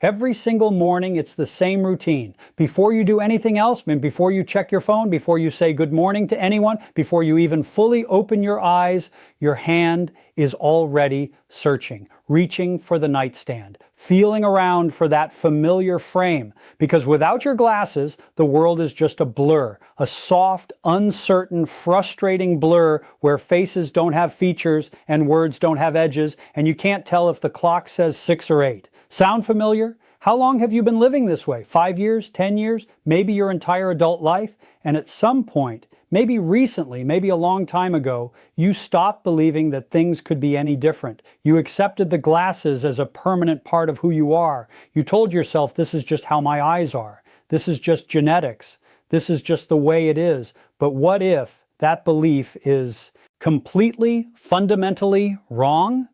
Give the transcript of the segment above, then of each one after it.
Every single morning, it's the same routine. Before you do anything else, and before you check your phone, before you say good morning to anyone, before you even fully open your eyes, your hand is already searching, reaching for the nightstand, feeling around for that familiar frame. Because without your glasses, the world is just a blur, a soft, uncertain, frustrating blur where faces don't have features and words don't have edges, and you can't tell if the clock says 6 or 8. Sound familiar? How long have you been living this way? 5 years? 10 years? Maybe your entire adult life? And at some point, maybe recently, maybe a long time ago, you stopped believing that things could be any different. You accepted the glasses as a permanent part of who you are. You told yourself, this is just how my eyes are. This is just genetics. This is just the way it is. But what if that belief is completely, fundamentally wrong?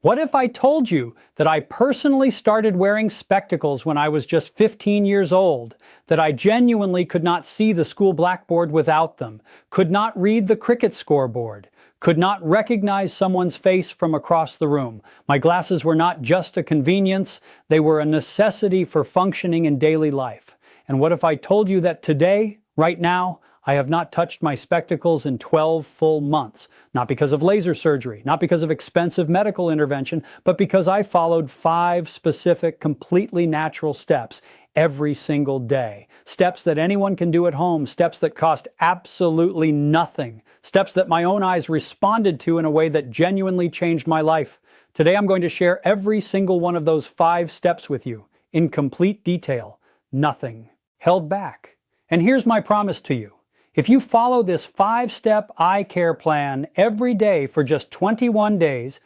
What if I told you that I personally started wearing spectacles when I was just 15 years old, that I genuinely could not see the school blackboard without them, could not read the cricket scoreboard, could not recognize someone's face from across the room? My glasses were not just a convenience, they were a necessity for functioning in daily life. And what if I told you that today, right now, I have not touched my spectacles in 12 full months, not because of laser surgery, not because of expensive medical intervention, but because I followed 5 specific, completely natural steps every single day. Steps that anyone can do at home, steps that cost absolutely nothing, steps that my own eyes responded to in a way that genuinely changed my life. Today I'm going to share every single one of those 5 steps with you, in complete detail, nothing held back. And here's my promise to you. If you follow this 5-step eye care plan every day for just 21 days,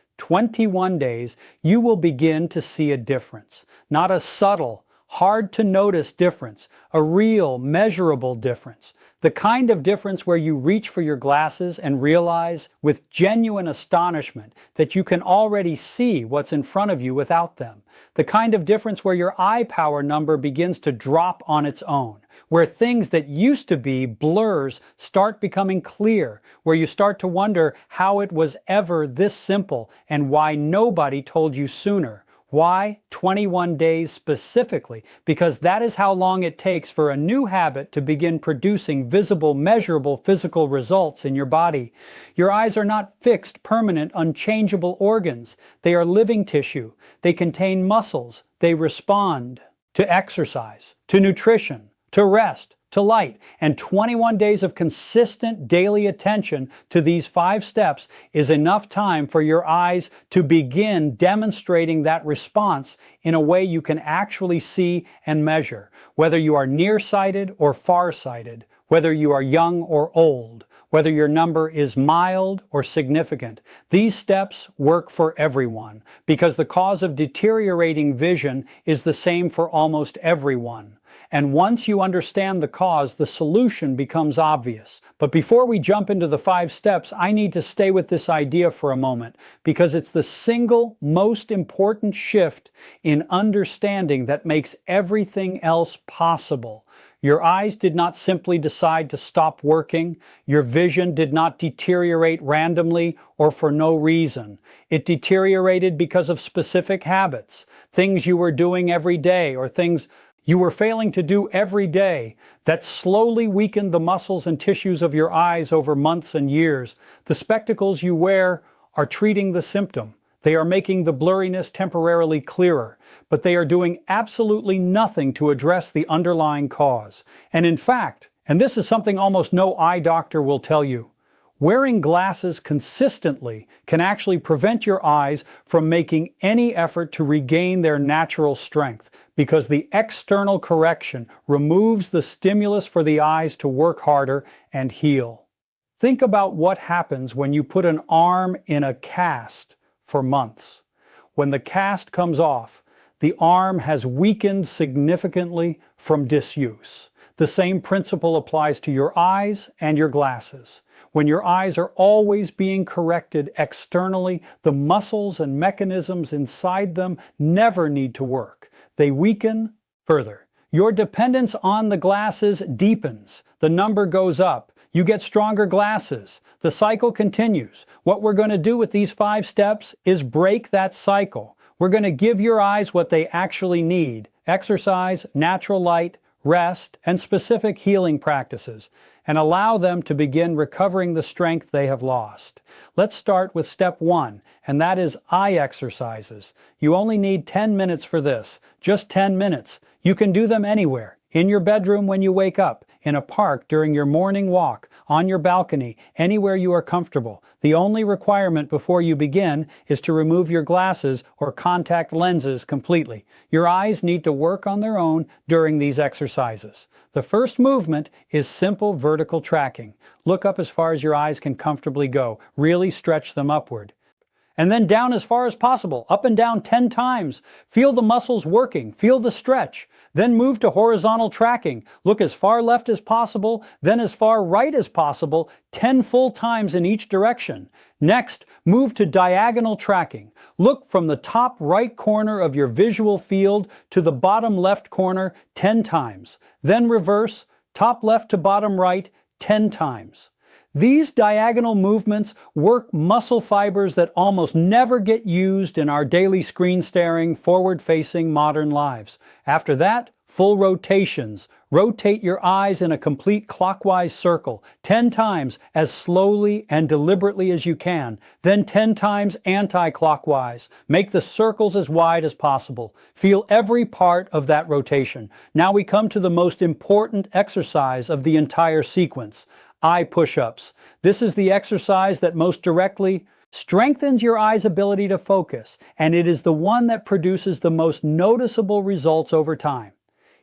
you will begin to see a difference. Not a subtle, hard to notice difference, a real, measurable difference. The kind of difference where you reach for your glasses and realize with genuine astonishment that you can already see what's in front of you without them. The kind of difference where your eye power number begins to drop on its own, where things that used to be blurs start becoming clear, where you start to wonder how it was ever this simple and why nobody told you sooner. Why 21 days specifically? Because that is how long it takes for a new habit to begin producing visible, measurable physical results in your body. Your eyes are not fixed, permanent, unchangeable organs. They are living tissue. They contain muscles. They respond to exercise, to nutrition, to rest, to light. And 21 days of consistent daily attention to these 5 steps is enough time for your eyes to begin demonstrating that response in a way you can actually see and measure. Whether you are nearsighted or farsighted, whether you are young or old, whether your number is mild or significant, these steps work for everyone because the cause of deteriorating vision is the same for almost everyone. And once you understand the cause, the solution becomes obvious. But before we jump into the 5 steps, I need to stay with this idea for a moment because it's the single most important shift in understanding that makes everything else possible. Your eyes did not simply decide to stop working. Your vision did not deteriorate randomly or for no reason. It deteriorated because of specific habits, things you were doing every day or things you were failing to do every day that slowly weakened the muscles and tissues of your eyes over months and years. The spectacles you wear are treating the symptom. They are making the blurriness temporarily clearer, but they are doing absolutely nothing to address the underlying cause. And in fact, and this is something almost no eye doctor will tell you, wearing glasses consistently can actually prevent your eyes from making any effort to regain their natural strength because the external correction removes the stimulus for the eyes to work harder and heal. Think about what happens when you put an arm in a cast for months. When the cast comes off, the arm has weakened significantly from disuse. The same principle applies to your eyes and your glasses. When your eyes are always being corrected externally, the muscles and mechanisms inside them never need to work. They weaken further. Your dependence on the glasses deepens. The number goes up. You get stronger glasses. The cycle continues. What we're going to do with these 5 steps is break that cycle. We're going to give your eyes what they actually need: exercise, natural light, rest, and specific healing practices, and allow them to begin recovering the strength they have lost. Let's start with step 1, and that is eye exercises. You only need 10 minutes for this, just 10 minutes. You can do them anywhere: in your bedroom when you wake up, in a park during your morning walk, on your balcony, anywhere you are comfortable. The only requirement before you begin is to remove your glasses or contact lenses completely. Your eyes need to work on their own during these exercises. The first movement is simple vertical tracking. Look up as far as your eyes can comfortably go. Really stretch them upward. And then down as far as possible, up and down 10 times. Feel the muscles working, feel the stretch. Then move to horizontal tracking. Look as far left as possible, then as far right as possible, 10 full times in each direction. Next, move to diagonal tracking. Look from the top right corner of your visual field to the bottom left corner 10 times. Then reverse, top left to bottom right 10 times. These diagonal movements work muscle fibers that almost never get used in our daily screen staring, forward-facing modern lives. After that, full rotations. Rotate your eyes in a complete clockwise circle, 10 times as slowly and deliberately as you can, then 10 times anti-clockwise. Make the circles as wide as possible. Feel every part of that rotation. Now we come to the most important exercise of the entire sequence: eye push-ups. This is the exercise that most directly strengthens your eye's ability to focus, and it is the one that produces the most noticeable results over time.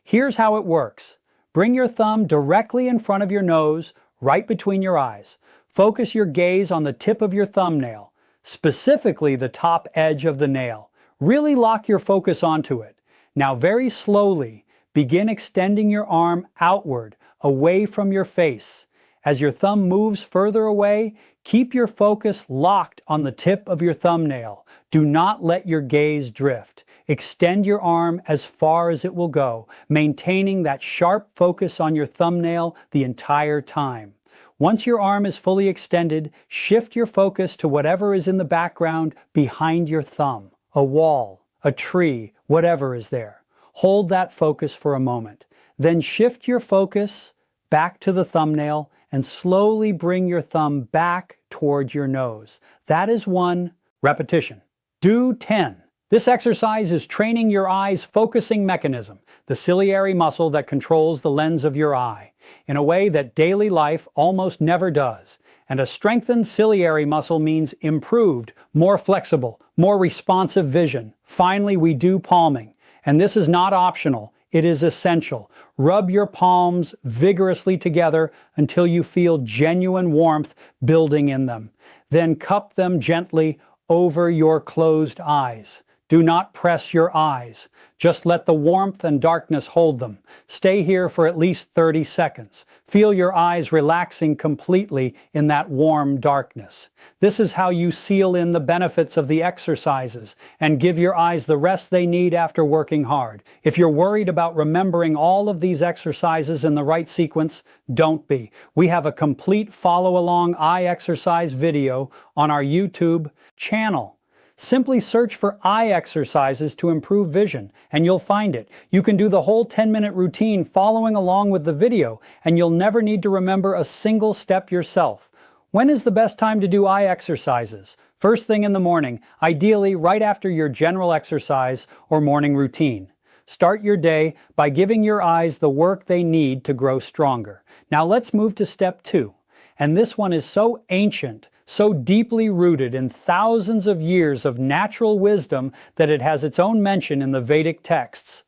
Here's how it works. Bring your thumb directly in front of your nose, right between your eyes. Focus your gaze on the tip of your thumbnail, specifically the top edge of the nail. Really lock your focus onto it. Now very slowly, begin extending your arm outward, away from your face. As your thumb moves further away, keep your focus locked on the tip of your thumbnail. Do not let your gaze drift. Extend your arm as far as it will go, maintaining that sharp focus on your thumbnail the entire time. Once your arm is fully extended, shift your focus to whatever is in the background behind your thumb. A wall, a tree, whatever is there. Hold that focus for a moment. Then shift your focus back to the thumbnail and slowly bring your thumb back towards your nose. That is 1 repetition. Do 10. This exercise is training your eye's focusing mechanism, the ciliary muscle that controls the lens of your eye, in a way that daily life almost never does. And a strengthened ciliary muscle means improved, more flexible, more responsive vision. Finally, we do palming. And this is not optional. It is essential. Rub your palms vigorously together until you feel genuine warmth building in them. Then cup them gently over your closed eyes. Do not press your eyes. Just let the warmth and darkness hold them. Stay here for at least 30 seconds. Feel your eyes relaxing completely in that warm darkness. This is how you seal in the benefits of the exercises and give your eyes the rest they need after working hard. If you're worried about remembering all of these exercises in the right sequence, don't be. We have a complete follow-along eye exercise video on our YouTube channel. Simply search for eye exercises to improve vision, and you'll find it. You can do the whole 10-minute routine following along with the video, and you'll never need to remember a single step yourself. When is the best time to do eye exercises? First thing in the morning, ideally right after your general exercise or morning routine. Start your day by giving your eyes the work they need to grow stronger. Now let's move to step 2. And this one is so ancient, so deeply rooted in thousands of years of natural wisdom that it has its own mention in the Vedic texts.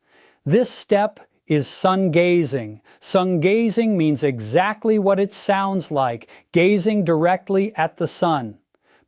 This step is sungazing. Sungazing means exactly what it sounds like, gazing directly at the sun.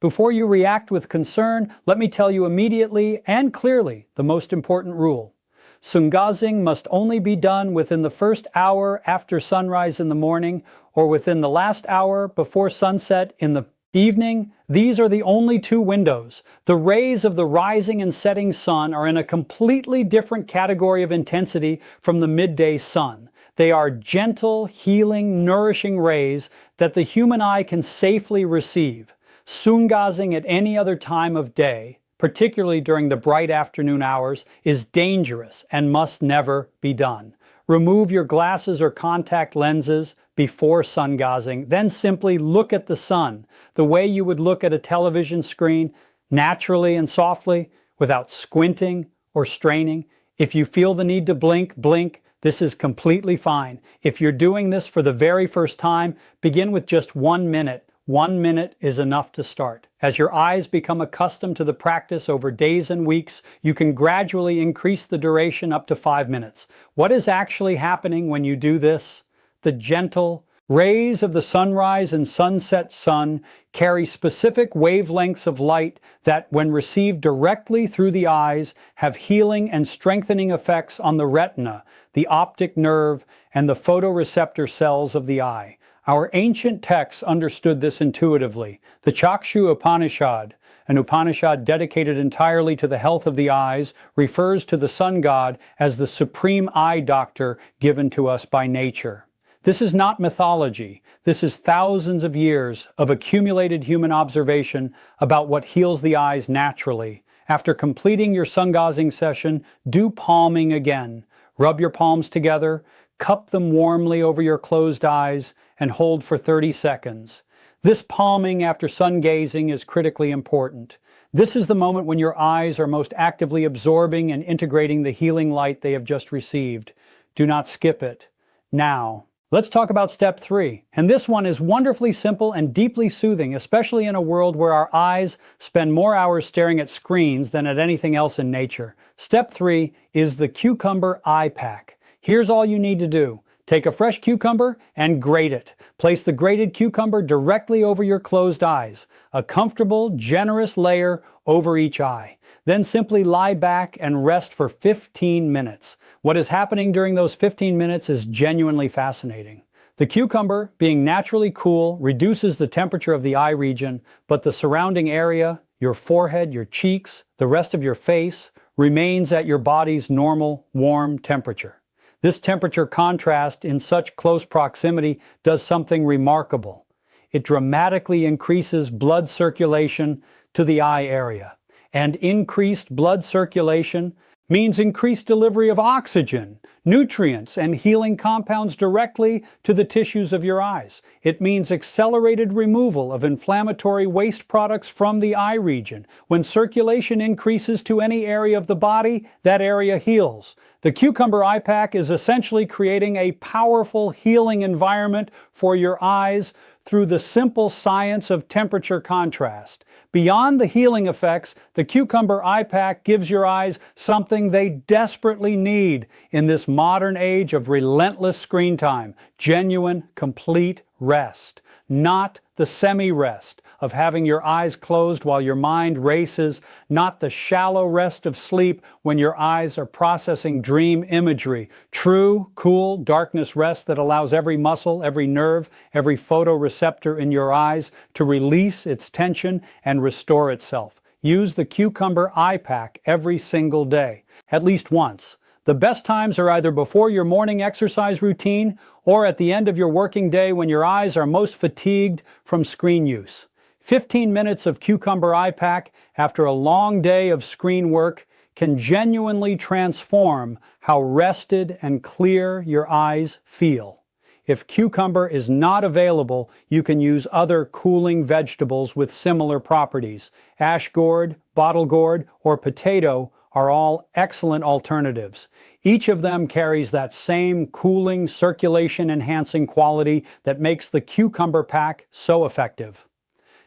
Before you react with concern, let me tell you immediately and clearly the most important rule. Sungazing must only be done within the first hour after sunrise in the morning or within the last hour before sunset in the evening. These are the only 2 windows. The rays of the rising and setting sun are in a completely different category of intensity from the midday sun. They are gentle, healing, nourishing rays that the human eye can safely receive. Sungazing at any other time of day, particularly during the bright afternoon hours, is dangerous and must never be done. Remove your glasses or contact lenses before sungazing, then simply look at the sun the way you would look at a television screen, naturally and softly, without squinting or straining. If you feel the need to blink, blink. This is completely fine. If you're doing this for the very first time, begin with just 1 minute. 1 minute is enough to start. As your eyes become accustomed to the practice over days and weeks, you can gradually increase the duration up to 5 minutes. What is actually happening when you do this? The gentle rays of the sunrise and sunset sun carry specific wavelengths of light that, when received directly through the eyes, have healing and strengthening effects on the retina, the optic nerve, and the photoreceptor cells of the eye. Our ancient texts understood this intuitively. The Chakshu Upanishad, an Upanishad dedicated entirely to the health of the eyes, refers to the sun god as the supreme eye doctor given to us by nature. This is not mythology. This is thousands of years of accumulated human observation about what heals the eyes naturally. After completing your sungazing session, do palming again. Rub your palms together, cup them warmly over your closed eyes, and hold for 30 seconds. This palming after sun gazing is critically important. This is the moment when your eyes are most actively absorbing and integrating the healing light they have just received. Do not skip it. Now, let's talk about step 3. And this one is wonderfully simple and deeply soothing, especially in a world where our eyes spend more hours staring at screens than at anything else in nature. Step 3 is the cucumber eye pack. Here's all you need to do. Take a fresh cucumber and grate it. Place the grated cucumber directly over your closed eyes, a comfortable, generous layer over each eye. Then simply lie back and rest for 15 minutes. What is happening during those 15 minutes is genuinely fascinating. The cucumber, being naturally cool, reduces the temperature of the eye region, but the surrounding area, your forehead, your cheeks, the rest of your face, remains at your body's normal, warm temperature. This temperature contrast in such close proximity does something remarkable. It dramatically increases blood circulation to the eye area. And increased blood circulation means increased delivery of oxygen, nutrients, and healing compounds directly to the tissues of your eyes. It means accelerated removal of inflammatory waste products from the eye region. When circulation increases to any area of the body, that area heals. The cucumber eye pack is essentially creating a powerful healing environment for your eyes through the simple science of temperature contrast. Beyond the healing effects, the cucumber eye pack gives your eyes something they desperately need in this modern age of relentless screen time: genuine, complete rest. Not the semi-rest of having your eyes closed while your mind races, not the shallow rest of sleep when your eyes are processing dream imagery. True, cool, darkness rest that allows every muscle, every nerve, every photoreceptor in your eyes to release its tension and restore itself. Use the cucumber eye pack every single day, at least once. The best times are either before your morning exercise routine or at the end of your working day when your eyes are most fatigued from screen use. 15 minutes of cucumber eye pack after a long day of screen work can genuinely transform how rested and clear your eyes feel. If cucumber is not available, you can use other cooling vegetables with similar properties. Ash gourd, bottle gourd, or potato are all excellent alternatives. Each of them carries that same cooling, circulation-enhancing quality that makes the cucumber pack so effective.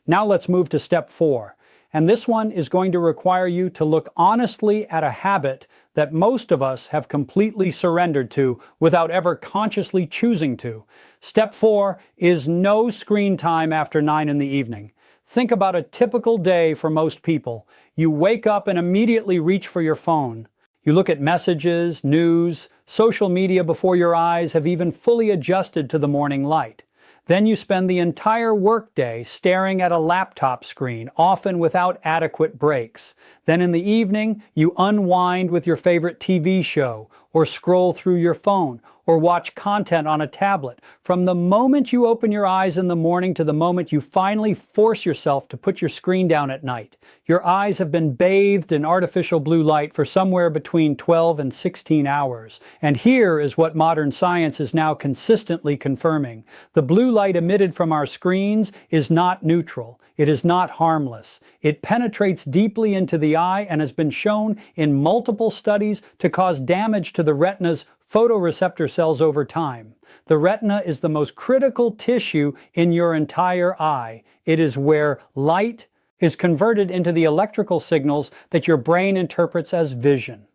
Now let's move to step 4. And this one is going to require you to look honestly at a habit that most of us have completely surrendered to without ever consciously choosing to. Step 4 is no screen time after 9 in the evening. Think about a typical day for most people. You wake up and immediately reach for your phone. You look at messages, news, social media before your eyes have even fully adjusted to the morning light. Then you spend the entire workday staring at a laptop screen, often without adequate breaks. Then in the evening, you unwind with your favorite TV show or scroll through your phone, or watch content on a tablet. From the moment you open your eyes in the morning to the moment you finally force yourself to put your screen down at night, your eyes have been bathed in artificial blue light for somewhere between 12 and 16 hours. And here is what modern science is now consistently confirming. The blue light emitted from our screens is not neutral. It is not harmless. It penetrates deeply into the eye and has been shown in multiple studies to cause damage to the retina's photoreceptor cells over time. The retina is the most critical tissue in your entire eye. It is where light is converted into the electrical signals that your brain interprets as vision.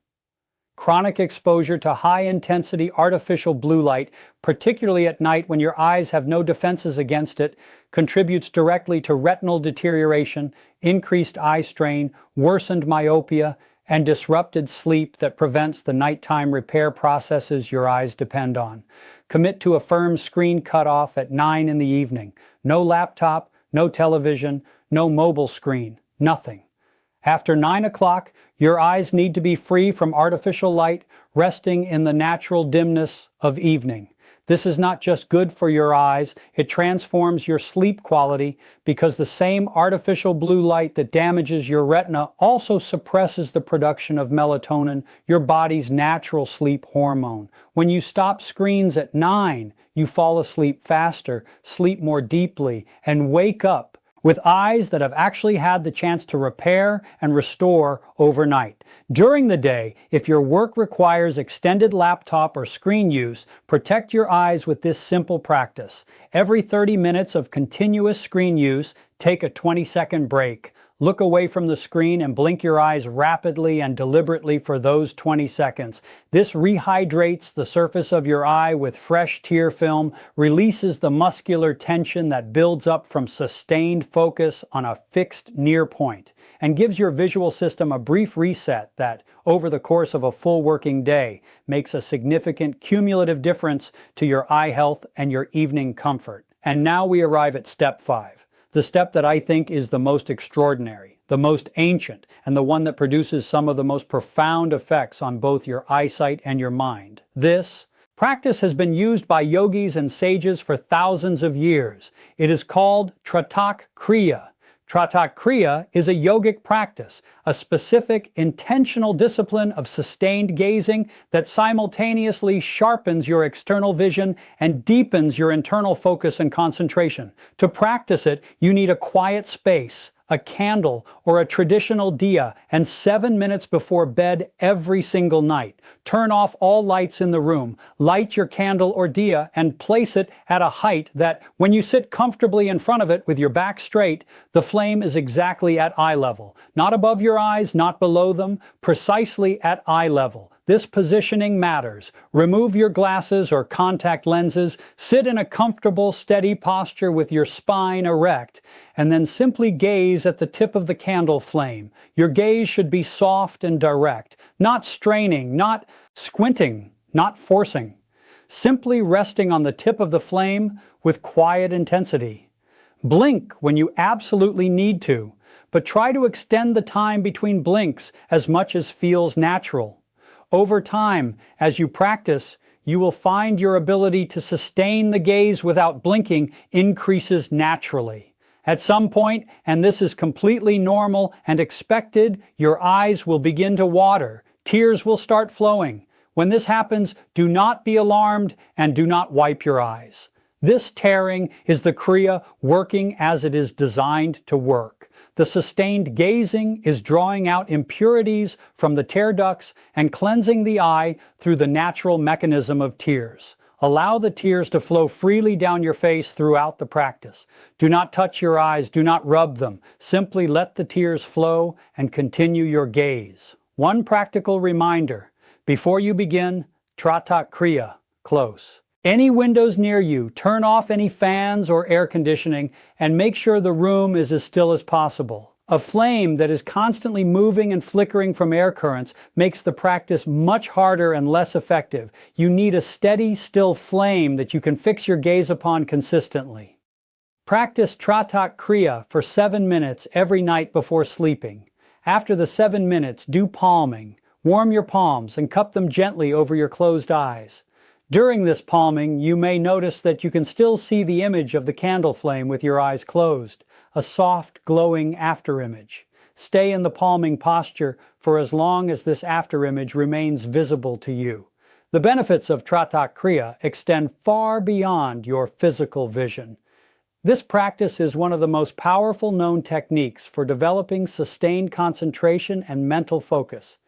Chronic exposure to high-intensity artificial blue light, particularly at night when your eyes have no defenses against it, contributes directly to retinal deterioration, increased eye strain, worsened myopia, and disrupted sleep that prevents the nighttime repair processes your eyes depend on. Commit to a firm screen cutoff at 9 in the evening. No laptop, no television, no mobile screen, nothing. After 9 o'clock, your eyes need to be free from artificial light, resting in the natural dimness of evening. This is not just good for your eyes, it transforms your sleep quality because the same artificial blue light that damages your retina also suppresses the production of melatonin, your body's natural sleep hormone. When you stop screens at 9, you fall asleep faster, sleep more deeply, and wake up with eyes that have actually had the chance to repair and restore overnight. During the day, if your work requires extended laptop or screen use, protect your eyes with this simple practice. Every 30 minutes of continuous screen use, take a 20-second break. Look away from the screen and blink your eyes rapidly and deliberately for those 20 seconds. This rehydrates the surface of your eye with fresh tear film, releases the muscular tension that builds up from sustained focus on a fixed near point, and gives your visual system a brief reset that, over the course of a full working day, makes a significant cumulative difference to your eye health and your evening comfort. And now we arrive at step 5. The step that I think is the most extraordinary, the most ancient, and the one that produces some of the most profound effects on both your eyesight and your mind. This practice has been used by yogis and sages for thousands of years. It is called Tratak Kriya. Tratak Kriya is a yogic practice, a specific, intentional discipline of sustained gazing that simultaneously sharpens your external vision and deepens your internal focus and concentration. To practice it, you need a quiet space, a candle, or a traditional diya, and 7 minutes before bed every single night. Turn off all lights in the room, light your candle or diya, and place it at a height that, when you sit comfortably in front of it with your back straight, the flame is exactly at eye level. Not above your eyes, not below them, precisely at eye level. This positioning matters. Remove your glasses or contact lenses, sit in a comfortable, steady posture with your spine erect, and then simply gaze at the tip of the candle flame. Your gaze should be soft and direct, not straining, not squinting, not forcing. Simply resting on the tip of the flame with quiet intensity. Blink when you absolutely need to, but try to extend the time between blinks as much as feels natural. Over time, as you practice, you will find your ability to sustain the gaze without blinking increases naturally. At some point, and this is completely normal and expected, your eyes will begin to water. Tears will start flowing. When this happens, do not be alarmed and do not wipe your eyes. This tearing is the Kriya working as it is designed to work. The sustained gazing is drawing out impurities from the tear ducts and cleansing the eye through the natural mechanism of tears. Allow the tears to flow freely down your face throughout the practice. Do not touch your eyes, do not rub them. Simply let the tears flow and continue your gaze. One practical reminder: before you begin, Tratak Kriya, close. Any windows near you, turn off any fans or air conditioning, and make sure the room is as still as possible. A flame that is constantly moving and flickering from air currents makes the practice much harder and less effective. You need a steady, still flame that you can fix your gaze upon consistently. Practice Tratak Kriya for 7 minutes every night before sleeping. After the 7 minutes, do palming, Warm your palms and cup them gently over your closed eyes. During this palming, you may notice that you can still see the image of the candle flame with your eyes closed, a soft, glowing afterimage. Stay in the palming posture for as long as this afterimage remains visible to you. The benefits of Tratak Kriya extend far beyond your physical vision. This practice is one of the most powerful known techniques for developing sustained concentration and mental focus.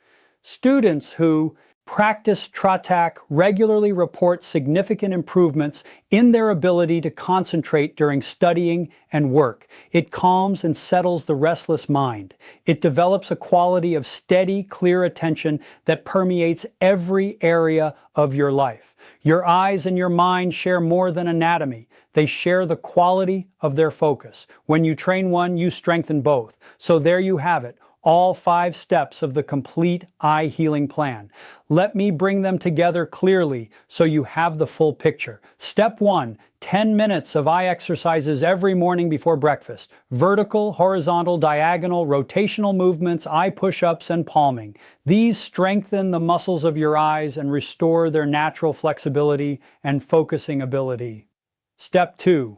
Students who practice Tratak regularly report significant improvements in their ability to concentrate during studying and work. It calms and settles the restless mind. It develops a quality of steady, clear attention that permeates every area of your life. Your eyes and your mind share more than anatomy. They share the quality of their focus. When you train one, you strengthen both. So there you have it. All 5 steps of the complete eye healing plan. Let me bring them together clearly so you have the full picture. Step 1, 10 minutes of eye exercises every morning before breakfast. Vertical, horizontal, diagonal, rotational movements, eye push-ups, and palming. These strengthen the muscles of your eyes and restore their natural flexibility and focusing ability. Step 2.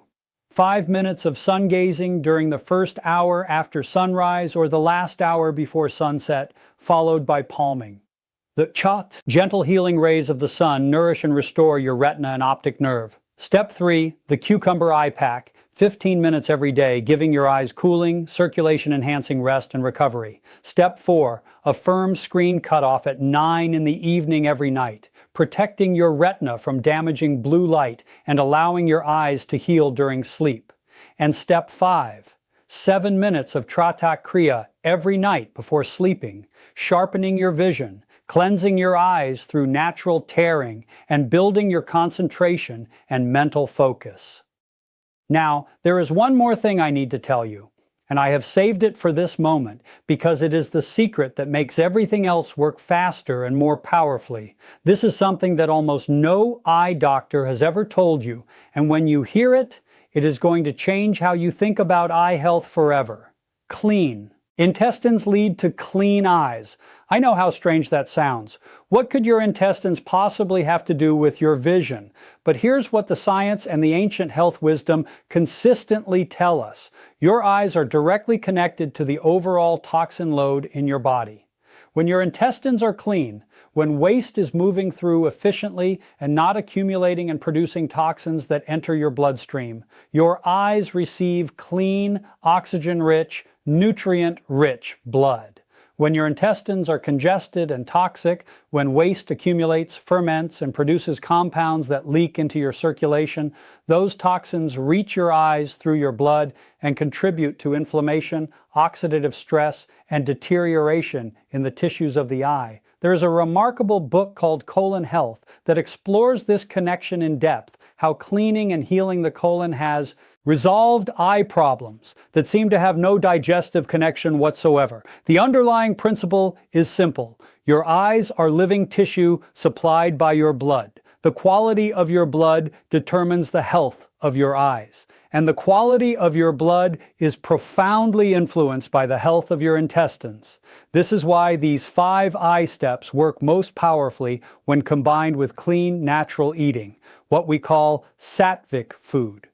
5 minutes of sungazing during the first hour after sunrise or the last hour before sunset, followed by palming. The gentle healing rays of the sun nourish and restore your retina and optic nerve. Step 3, the cucumber eye pack, 15 minutes every day, giving your eyes cooling, circulation-enhancing rest and recovery. Step 4, a firm screen cutoff at 9 in the evening every night, protecting your retina from damaging blue light and allowing your eyes to heal during sleep. And Step 5, 7 minutes of Tratak Kriya every night before sleeping, sharpening your vision, cleansing your eyes through natural tearing, and building your concentration and mental focus. Now, there is one more thing I need to tell you, and I have saved it for this moment because it is the secret that makes everything else work faster and more powerfully. This is something that almost no eye doctor has ever told you, and when you hear it, it is going to change how you think about eye health forever. Clean. Intestines lead to clean eyes. I know how strange that sounds. What could your intestines possibly have to do with your vision? But here's what the science and the ancient health wisdom consistently tell us. Your eyes are directly connected to the overall toxin load in your body. When your intestines are clean, when waste is moving through efficiently and not accumulating and producing toxins that enter your bloodstream, your eyes receive clean, oxygen-rich, nutrient-rich blood. When your intestines are congested and toxic, when waste accumulates, ferments, and produces compounds that leak into your circulation, those toxins reach your eyes through your blood and contribute to inflammation, oxidative stress, and deterioration in the tissues of the eye. There is a remarkable book called Colon Health that explores this connection in depth, how cleaning and healing the colon has resolved eye problems that seem to have no digestive connection whatsoever. The underlying principle is simple. Your eyes are living tissue supplied by your blood. The quality of your blood determines the health of your eyes. And the quality of your blood is profoundly influenced by the health of your intestines. This is why these 5 eye steps work most powerfully when combined with clean, natural eating, what we call sattvic food.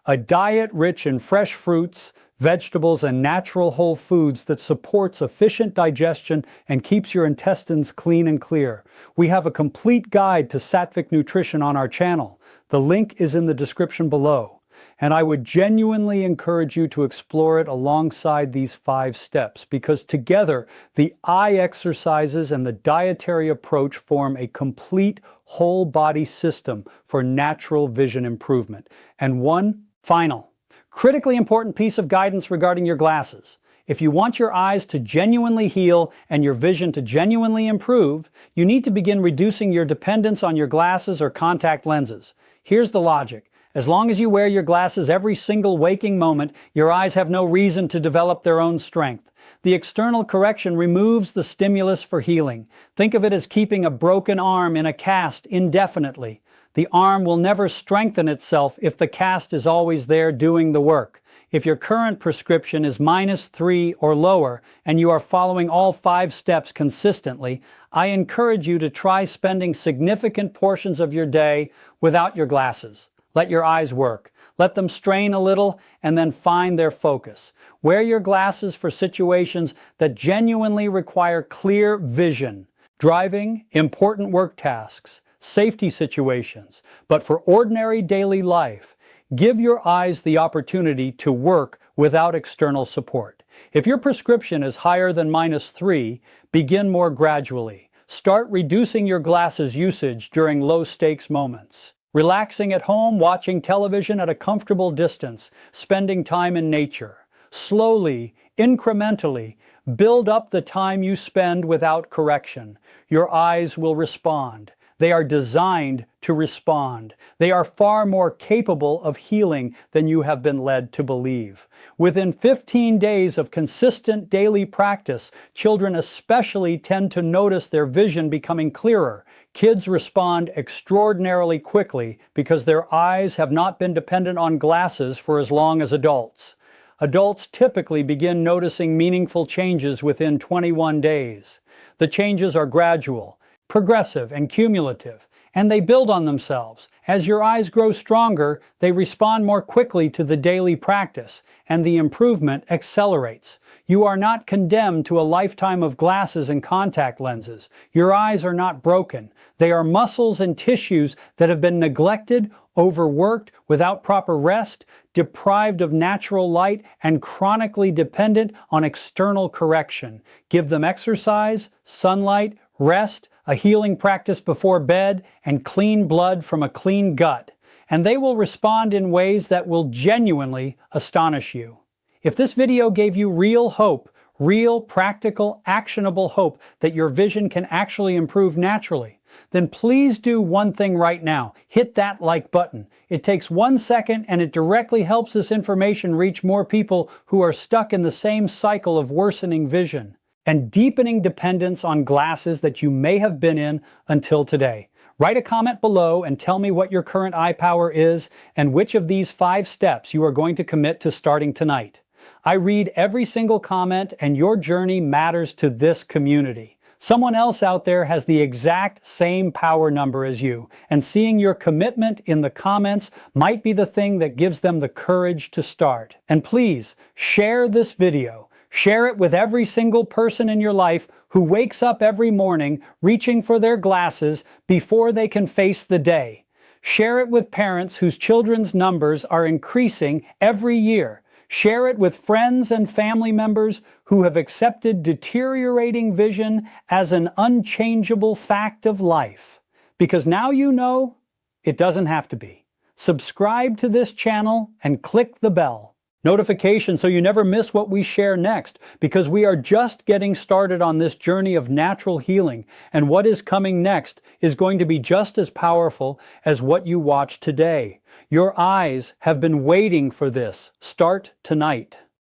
A diet rich in fresh fruits, vegetables, and natural whole foods that supports efficient digestion and keeps your intestines clean and clear. We have a complete guide to sattvic nutrition on our channel. The link is in the description below. And I would genuinely encourage you to explore it alongside these 5 steps because together the eye exercises and the dietary approach form a complete whole body system for natural vision improvement. And one final, critically important piece of guidance regarding your glasses. If you want your eyes to genuinely heal and your vision to genuinely improve, you need to begin reducing your dependence on your glasses or contact lenses. Here's the logic. As long as you wear your glasses every single waking moment, your eyes have no reason to develop their own strength. The external correction removes the stimulus for healing. Think of it as keeping a broken arm in a cast indefinitely. The arm will never strengthen itself if the cast is always there doing the work. If your current prescription is -3 or lower and you are following all 5 steps consistently, I encourage you to try spending significant portions of your day without your glasses. Let your eyes work. Let them strain a little and then find their focus. Wear your glasses for situations that genuinely require clear vision. Driving, important work tasks, safety situations. But for ordinary daily life, give your eyes the opportunity to work without external support. If your prescription is higher than -3, begin more gradually. Start reducing your glasses usage during low-stakes moments. Relaxing at home, watching television at a comfortable distance, spending time in nature. Slowly, incrementally, build up the time you spend without correction. Your eyes will respond. They are designed to respond. They are far more capable of healing than you have been led to believe. Within 15 days of consistent daily practice, children especially tend to notice their vision becoming clearer. Kids respond extraordinarily quickly because their eyes have not been dependent on glasses for as long as adults. Adults typically begin noticing meaningful changes within 21 days. The changes are gradual, progressive, and cumulative, and they build on themselves. As your eyes grow stronger, they respond more quickly to the daily practice, and the improvement accelerates. You are not condemned to a lifetime of glasses and contact lenses. Your eyes are not broken. They are muscles and tissues that have been neglected, overworked, without proper rest, deprived of natural light, and chronically dependent on external correction. Give them exercise, sunlight, rest, a healing practice before bed, and clean blood from a clean gut, and they will respond in ways that will genuinely astonish you. If this video gave you real hope, real, practical, actionable hope that your vision can actually improve naturally, then please do one thing right now. Hit that like button. It takes 1 second and it directly helps this information reach more people who are stuck in the same cycle of worsening vision and deepening dependence on glasses that you may have been in until today. Write a comment below and tell me what your current eye power is and which of these 5 steps you are going to commit to starting tonight. I read every single comment, and your journey matters to this community. Someone else out there has the exact same power number as you, and seeing your commitment in the comments might be the thing that gives them the courage to start. And please, share this video. Share it with every single person in your life who wakes up every morning reaching for their glasses before they can face the day. Share it with parents whose children's numbers are increasing every year. Share it with friends and family members who have accepted deteriorating vision as an unchangeable fact of life. Because now you know, it doesn't have to be. Subscribe to this channel and click the bell notification so you never miss what we share next, because we are just getting started on this journey of natural healing, and what is coming next is going to be just as powerful as what you watched today. Your eyes have been waiting for this. Start tonight.